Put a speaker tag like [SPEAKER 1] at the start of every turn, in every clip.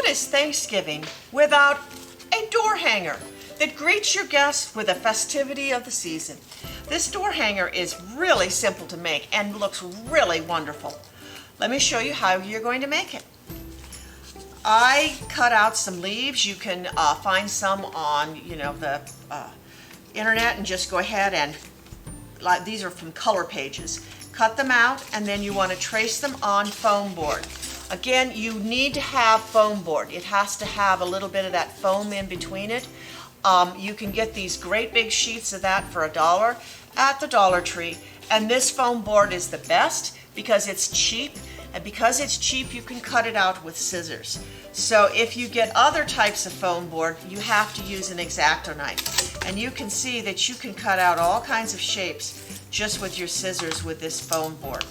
[SPEAKER 1] What is Thanksgiving without a door hanger that greets your guests with the festivity of the season? This door hanger is really simple to make and looks really wonderful. Let me show you how you're going to make it. I cut out some leaves. You can find some on the internet and just go ahead and, these are from Color Pages. Cut them out, and then you want to trace them on foam board. Again, you need to have foam board. It has to have a little bit of that foam in between it. You can get these great big sheets of that for $1 at the Dollar Tree, and this foam board is the best because it's cheap, and because it's cheap you can cut it out with scissors. So if you get other types of foam board, you have to use an X-Acto knife, and you can see that you can cut out all kinds of shapes just with your scissors with this foam board.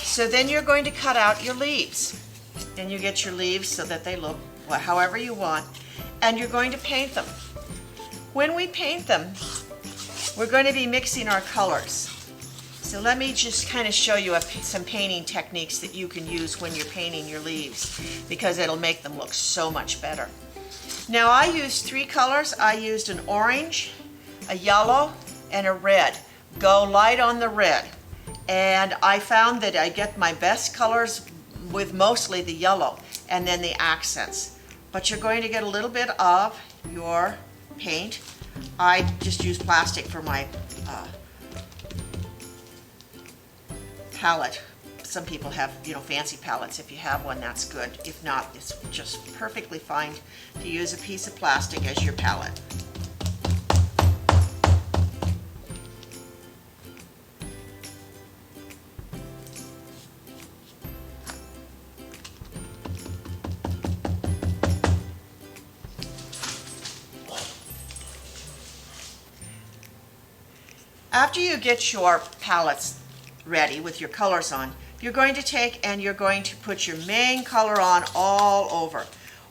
[SPEAKER 1] So then you're going to cut out your leaves, and you get your leaves so that they look however you want, and you're going to paint them. When we paint them, we're going to be mixing our colors. So let me just kind of show you some painting techniques that you can use when you're painting your leaves, because it'll make them look so much better. Now I used 3 colors. I used an orange, a yellow, and a red. Go light on the red. And I found that I get my best colors with mostly the yellow and then the accents. But you're going to get a little bit of your paint. I just use plastic for my palette. Some people have, fancy palettes. If you have one, that's good. If not, it's just perfectly fine to use a piece of plastic as your palette. After you get your palettes ready with your colors on, you're going to take and you're going to put your main color on all over.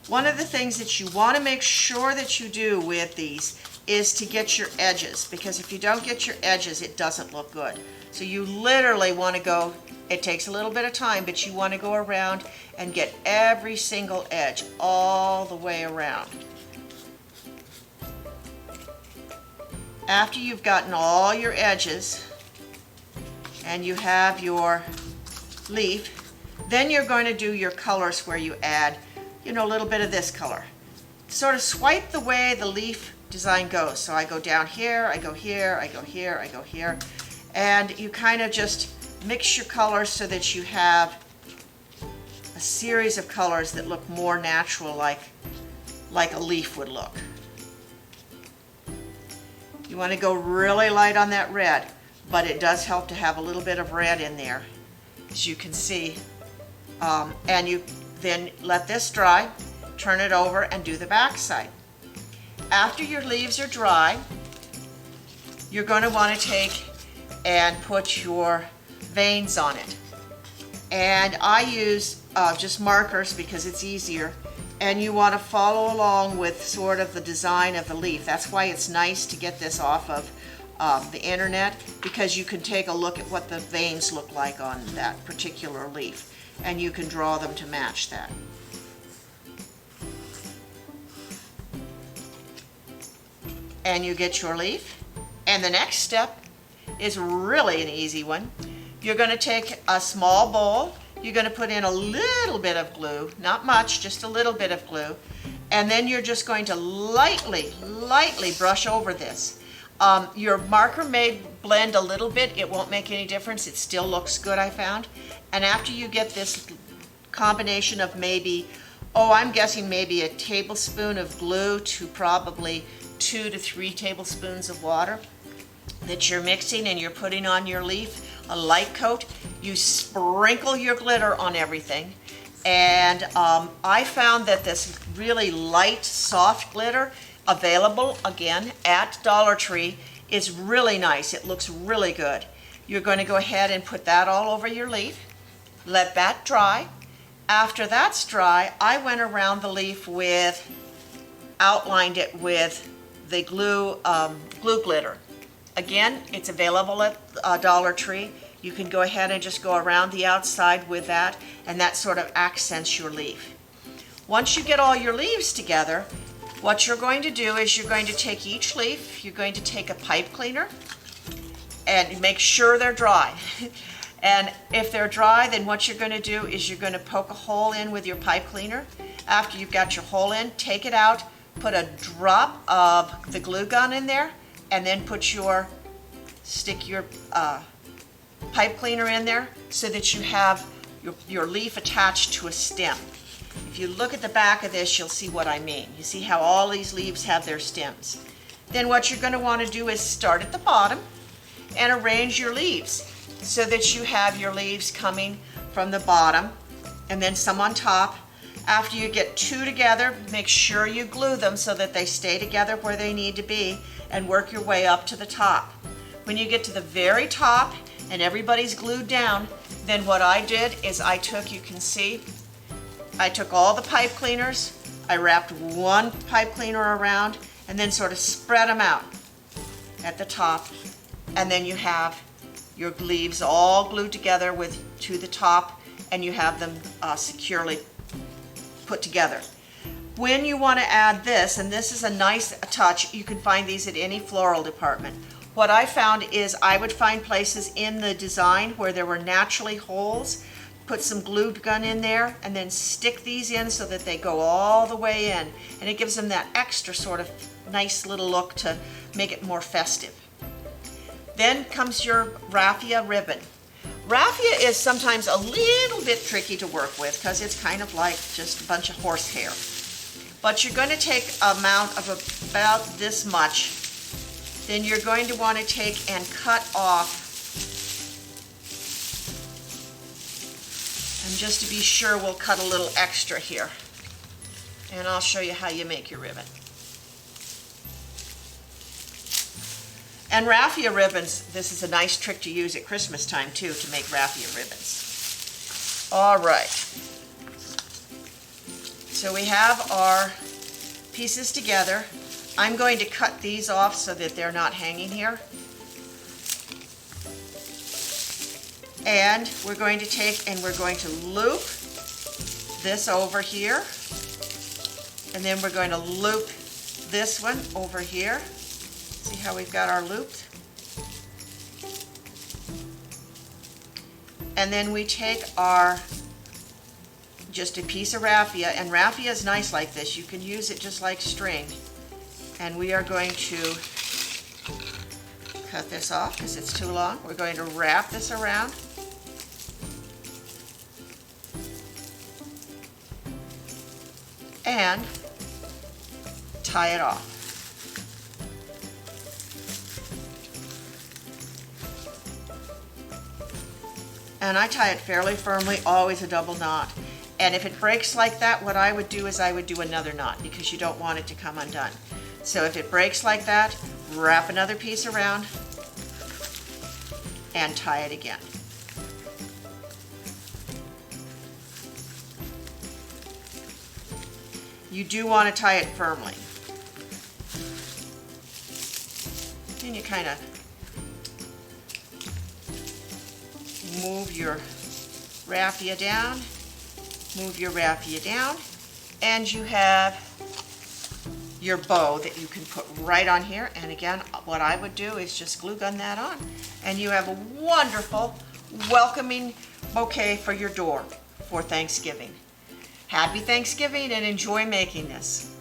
[SPEAKER 1] One of the things that you want to make sure that you do with these is to get your edges, because if you don't get your edges, it doesn't look good. So you literally want to go, it takes a little bit of time, but you want to go around and get every single edge all the way around. After you've gotten all your edges and you have your leaf, then you're going to do your colors where you add, a little bit of this color. Sort of swipe the way the leaf design goes. So I go down here, I go here, I go here, I go here, and you kind of just mix your colors so that you have a series of colors that look more natural, like a leaf would look. You want to go really light on that red, but it does help to have a little bit of red in there, as you can see. And you then let this dry, turn it over, and do the back side. After your leaves are dry, you're going to want to take and put your veins on it. And I use just markers because it's easier. And you want to follow along with sort of the design of the leaf. That's why it's nice to get this off of the internet, because you can take a look at what the veins look like on that particular leaf, and you can draw them to match that. And you get your leaf, and the next step is really an easy one. You're going to take a small bowl. You're going to put in a little bit of glue, not much, just a little bit of glue, and then you're just going to lightly brush over this. Your marker may blend a little bit. It won't make any difference. It still looks good, I found. And after you get this combination of maybe, I'm guessing maybe a tablespoon of glue to probably 2 to 3 tablespoons of water that you're mixing and you're putting on your leaf, a light coat, you sprinkle your glitter on everything. And I found that this really light, soft glitter, available again at Dollar Tree, is really nice. It looks really good. You're going to go ahead and put that all over your leaf. Let that dry. After that's dry, I went around the leaf outlined it with the glue glitter. Again, it's available at Dollar Tree. You can go ahead and just go around the outside with that, and that sort of accents your leaf. Once you get all your leaves together, what you're going to do is you're going to take each leaf, you're going to take a pipe cleaner, and make sure they're dry. And if they're dry, then what you're going to do is you're going to poke a hole in with your pipe cleaner. After you've got your hole in, take it out, put a drop of the glue gun in there, and then stick your pipe cleaner in there so that you have your leaf attached to a stem. If you look at the back of this, you'll see what I mean. You see how all these leaves have their stems. Then what you're going to want to do is start at the bottom and arrange your leaves so that you have your leaves coming from the bottom and then some on top. After you get two together, make sure you glue them so that they stay together where they need to be, and work your way up to the top. When you get to the very top and everybody's glued down, then what I did is I took all the pipe cleaners, I wrapped one pipe cleaner around, and then sort of spread them out at the top, and then you have your leaves all glued together to the top, and you have them securely put together. When you want to add this, and this is a nice touch, you can find these at any floral department. What I found is I would find places in the design where there were naturally holes, put some glue gun in there, and then stick these in so that they go all the way in, and it gives them that extra sort of nice little look to make it more festive. Then comes your raffia ribbon. Raffia is sometimes a little bit tricky to work with because it's kind of like just a bunch of horsehair. But you're going to take an amount of about this much. Then you're going to want to take and cut off, and just to be sure, we'll cut a little extra here. And I'll show you how you make your ribbon. And raffia ribbons, this is a nice trick to use at Christmas time too, to make raffia ribbons. All right. So we have our pieces together. I'm going to cut these off so that they're not hanging here. And we're going to take and we're going to loop this over here. And then we're going to loop this one over here. See how we've got our looped? And then we take just a piece of raffia, and raffia is nice like this. You can use it just like string. And we are going to cut this off because it's too long. We're going to wrap this around. And tie it off. And I tie it fairly firmly, always a double knot. And if it breaks like that, what I would do is I would do another knot because you don't want it to come undone. So if it breaks like that, wrap another piece around and tie it again. You do want to tie it firmly. Then you kind of move your raffia down, and you have your bow that you can put right on here. And again, what I would do is just glue gun that on, and you have a wonderful, welcoming bouquet for your door for Thanksgiving. Happy Thanksgiving and enjoy making this.